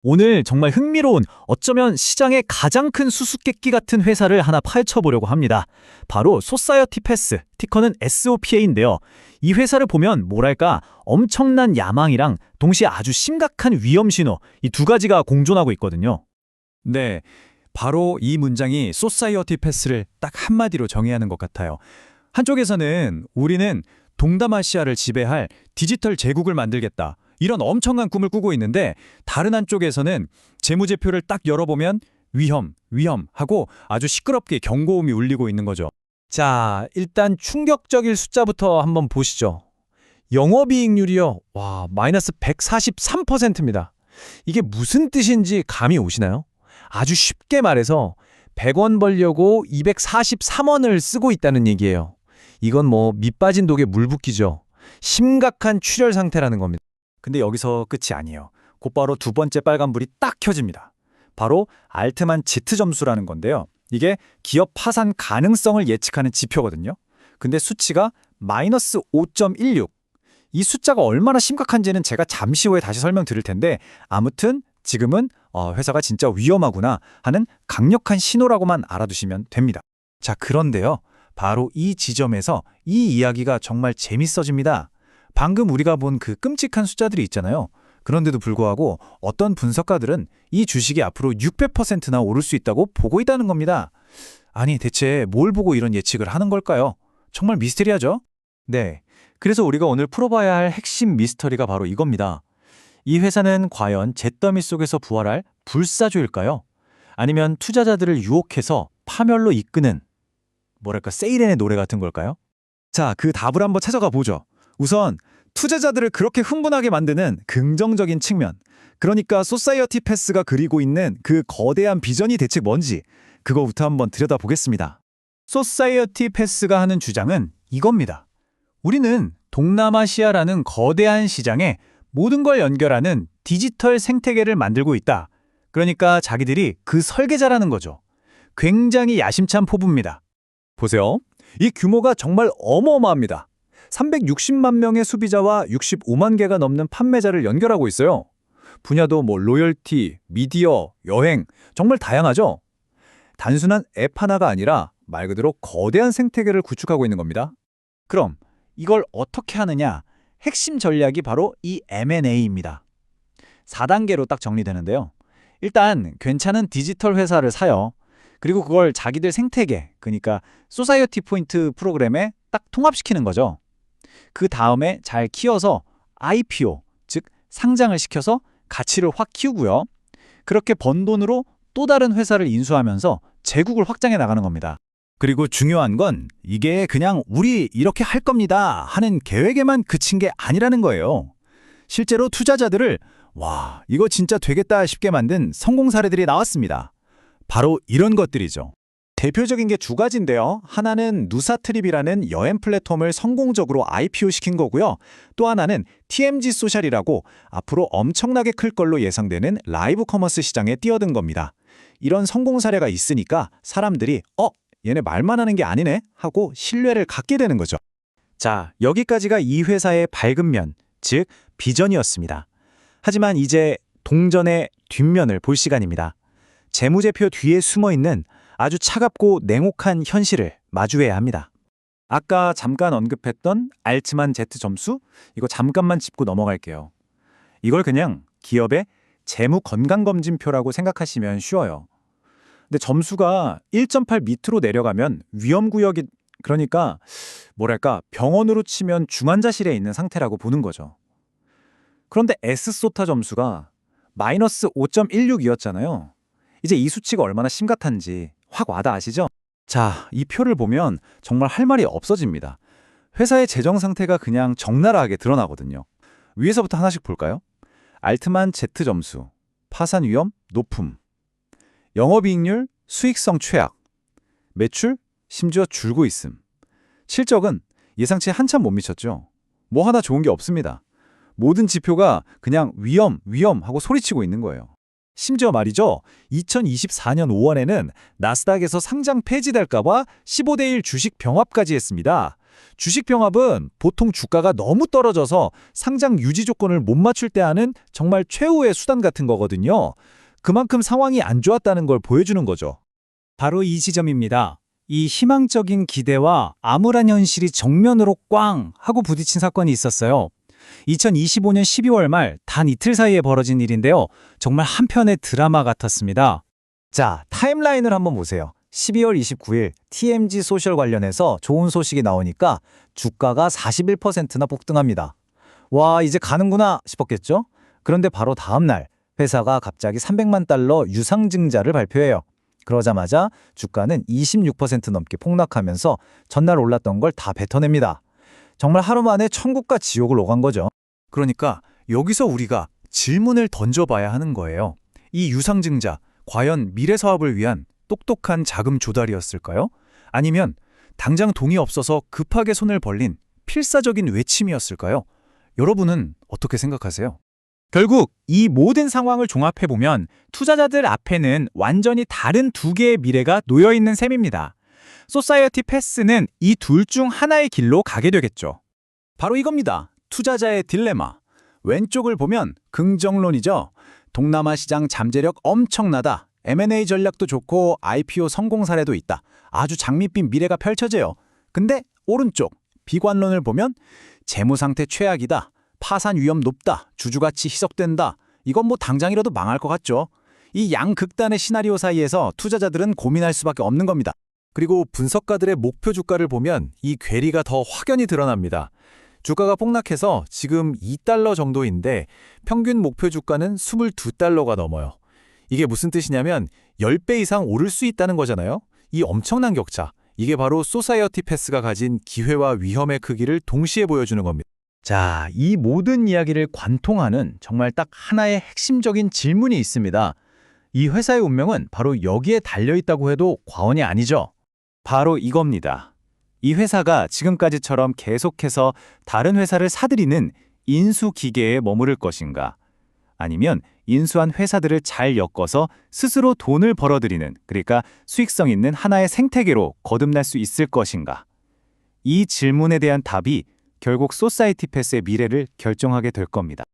오늘 정말 흥미로운 어쩌면 시장의 가장 큰 수수께끼 같은 회사를 하나 파헤쳐보려고 합니다. 바로 소사이어티 패스, 티커는 SOPA인데요. 이 회사를 보면 뭐랄까 엄청난 야망이랑 동시에 아주 심각한 위험 신호, 이 두 가지가 공존하고 있거든요. 네, 바로 이 문장이 소사이어티 패스를 딱 한마디로 정의하는 것 같아요. 한쪽에서는 우리는 동남아시아를 지배할 디지털 제국을 만들겠다, 이런 엄청난 꿈을 꾸고 있는데, 다른 한쪽에서는 재무제표를 딱 열어보면 위험 하고 아주 시끄럽게 경고음이 울리고 있는 거죠. 자, 일단 충격적인 숫자부터 한번 보시죠. 영업이익률이요. 와, 마이너스 143%입니다. 이게 무슨 뜻인지 감이 오시나요? 아주 쉽게 말해서 100원 벌려고 243원을 쓰고 있다는 얘기예요. 이건 뭐 밑빠진 독에 물 붓기죠. 심각한 출혈 상태라는 겁니다. 근데 여기서 끝이 아니에요. 곧바로 두 번째 빨간불이 딱 켜집니다. 바로 알트만 Z 점수라는 건데요. 이게 기업 파산 가능성을 예측하는 지표거든요. 근데 수치가 마이너스 5.16. 이 숫자가 얼마나 심각한지는 제가 잠시 후에 다시 설명드릴 텐데, 아무튼 지금은 회사가 진짜 위험하구나 하는 강력한 신호라고만 알아두시면 됩니다. 자, 그런데요. 바로 이 지점에서 이 이야기가 정말 재밌어집니다. 방금 우리가 본 그 끔찍한 숫자들이 있잖아요. 그런데도 불구하고 어떤 분석가들은 이 주식이 앞으로 600%나 오를 수 있다고 보고 있다는 겁니다. 아니, 대체 뭘 보고 이런 예측을 하는 걸까요? 정말 미스테리하죠? 네, 그래서 우리가 오늘 풀어봐야 할 핵심 미스터리가 바로 이겁니다. 이 회사는 과연 잿더미 속에서 부활할 불사조일까요? 아니면 투자자들을 유혹해서 파멸로 이끄는 뭐랄까 세이렌의 노래 같은 걸까요? 자, 그 답을 한번 찾아가 보죠. 우선 투자자들을 그렇게 흥분하게 만드는 긍정적인 측면, 그러니까 소사이어티 패스가 그리고 있는 그 거대한 비전이 대체 뭔지, 그거부터 한번 들여다보겠습니다. 소사이어티 패스가 하는 주장은 이겁니다. 우리는 동남아시아라는 거대한 시장에 모든 걸 연결하는 디지털 생태계를 만들고 있다. 그러니까 자기들이 그 설계자라는 거죠. 굉장히 야심찬 포부입니다. 보세요. 이 규모가 정말 어마어마합니다. 360만 명의 소비자와 65만 개가 넘는 판매자를 연결하고 있어요. 분야도 뭐 로열티, 미디어, 여행, 정말 다양하죠? 단순한 앱 하나가 아니라 말 그대로 거대한 생태계를 구축하고 있는 겁니다. 그럼 이걸 어떻게 하느냐? 핵심 전략이 바로 이 M&A입니다. 4단계로 딱 정리되는데요. 일단 괜찮은 디지털 회사를 사요. 그리고 그걸 자기들 생태계, 그러니까 소사이어티 포인트 프로그램에 딱 통합시키는 거죠. 그 다음에 잘 키워서 IPO, 즉 상장을 시켜서 가치를 확 키우고요. 그렇게 번 돈으로 또 다른 회사를 인수하면서 제국을 확장해 나가는 겁니다. 그리고 중요한 건 이게 그냥 우리 이렇게 할 겁니다 하는 계획에만 그친 게 아니라는 거예요. 실제로 투자자들을 와, 이거 진짜 되겠다 싶게 만든 성공 사례들이 나왔습니다. 바로 이런 것들이죠. 대표적인 게 두 가지인데요. 하나는 누사트립이라는 여행 플랫폼을 성공적으로 IPO 시킨 거고요. 또 하나는 TMG 소셜이라고 앞으로 엄청나게 클 걸로 예상되는 라이브 커머스 시장에 뛰어든 겁니다. 이런 성공 사례가 있으니까 사람들이 얘네 말만 하는 게 아니네 하고 신뢰를 갖게 되는 거죠. 자, 여기까지가 이 회사의 밝은 면, 즉 비전이었습니다. 하지만 이제 동전의 뒷면을 볼 시간입니다. 재무제표 뒤에 숨어있는 아주 차갑고 냉혹한 현실을 마주해야 합니다. 아까 잠깐 언급했던 알트만 Z 점수? 이거 잠깐만 짚고 넘어갈게요. 이걸 그냥 기업의 재무 건강검진표라고 생각하시면 쉬워요. 근데 점수가 1.8 밑으로 내려가면 위험구역이, 그러니까 뭐랄까 병원으로 치면 중환자실에 있는 상태라고 보는 거죠. 그런데 S소타 점수가 마이너스 5.16이었잖아요. 이제 이 수치가 얼마나 심각한지 확 와닿 아시죠? 자, 이 표를 보면 정말 할 말이 없어집니다. 회사의 재정 상태가 그냥 적나라하게 드러나거든요. 위에서부터 하나씩 볼까요? 알트만 Z 점수, 파산 위험 높음, 영업이익률 수익성 최악, 매출 심지어 줄고 있음, 실적은 예상치에 한참 못 미쳤죠. 뭐 하나 좋은 게 없습니다. 모든 지표가 그냥 위험 하고 소리치고 있는 거예요. 심지어 말이죠. 2024년 5월에는 나스닥에서 상장 폐지될까 봐 15대1 주식 병합까지 했습니다. 주식병합은 보통 주가가 너무 떨어져서 상장 유지 조건을 못 맞출 때 하는 정말 최후의 수단 같은 거거든요. 그만큼 상황이 안 좋았다는 걸 보여주는 거죠. 바로 이 지점입니다. 이 희망적인 기대와 암울한 현실이 정면으로 꽝 하고 부딪힌 사건이 있었어요. 2025년 12월 말 단 이틀 사이에 벌어진 일인데요. 정말 한편의 드라마 같았습니다. 자, 타임라인을 한번 보세요. 12월 29일 TMG 소셜 관련해서 좋은 소식이 나오니까 주가가 41%나 폭등합니다. 와, 이제 가는구나 싶었겠죠? 그런데 바로 다음 날 회사가 갑자기 300만 달러 유상증자를 발표해요. 그러자마자 주가는 26% 넘게 폭락하면서 전날 올랐던 걸 다 뱉어냅니다. 정말 하루 만에 천국과 지옥을 오간 거죠. 그러니까 여기서 우리가 질문을 던져봐야 하는 거예요. 이 유상증자, 과연 미래 사업을 위한 똑똑한 자금 조달이었을까요? 아니면 당장 돈이 없어서 급하게 손을 벌린 필사적인 외침이었을까요? 여러분은 어떻게 생각하세요? 결국 이 모든 상황을 종합해보면 투자자들 앞에는 완전히 다른 두 개의 미래가 놓여있는 셈입니다. 소사이어티 패스는 이 둘 중 하나의 길로 가게 되겠죠. 바로 이겁니다. 투자자의 딜레마. 왼쪽을 보면 긍정론이죠. 동남아 시장 잠재력 엄청나다. M&A 전략도 좋고 IPO 성공 사례도 있다. 아주 장밋빛 미래가 펼쳐져요. 근데 오른쪽 비관론을 보면 재무 상태 최악이다. 파산 위험 높다. 주주가치 희석된다. 이건 뭐 당장이라도 망할 것 같죠. 이 양극단의 시나리오 사이에서 투자자들은 고민할 수밖에 없는 겁니다. 그리고 분석가들의 목표 주가를 보면 이 괴리가 더 확연히 드러납니다. 주가가 폭락해서 지금 2달러 정도인데 평균 목표 주가는 22달러가 넘어요. 이게 무슨 뜻이냐면 10배 이상 오를 수 있다는 거잖아요. 이 엄청난 격차, 이게 바로 소사이어티 패스가 가진 기회와 위험의 크기를 동시에 보여주는 겁니다. 자, 이 모든 이야기를 관통하는 정말 딱 하나의 핵심적인 질문이 있습니다. 이 회사의 운명은 바로 여기에 달려있다고 해도 과언이 아니죠. 바로 이겁니다. 이 회사가 지금까지처럼 계속해서 다른 회사를 사들이는 인수 기계에 머무를 것인가? 아니면 인수한 회사들을 잘 엮어서 스스로 돈을 벌어들이는, 그러니까 수익성 있는 하나의 생태계로 거듭날 수 있을 것인가? 이 질문에 대한 답이 결국 소사이어티 패스의 미래를 결정하게 될 겁니다.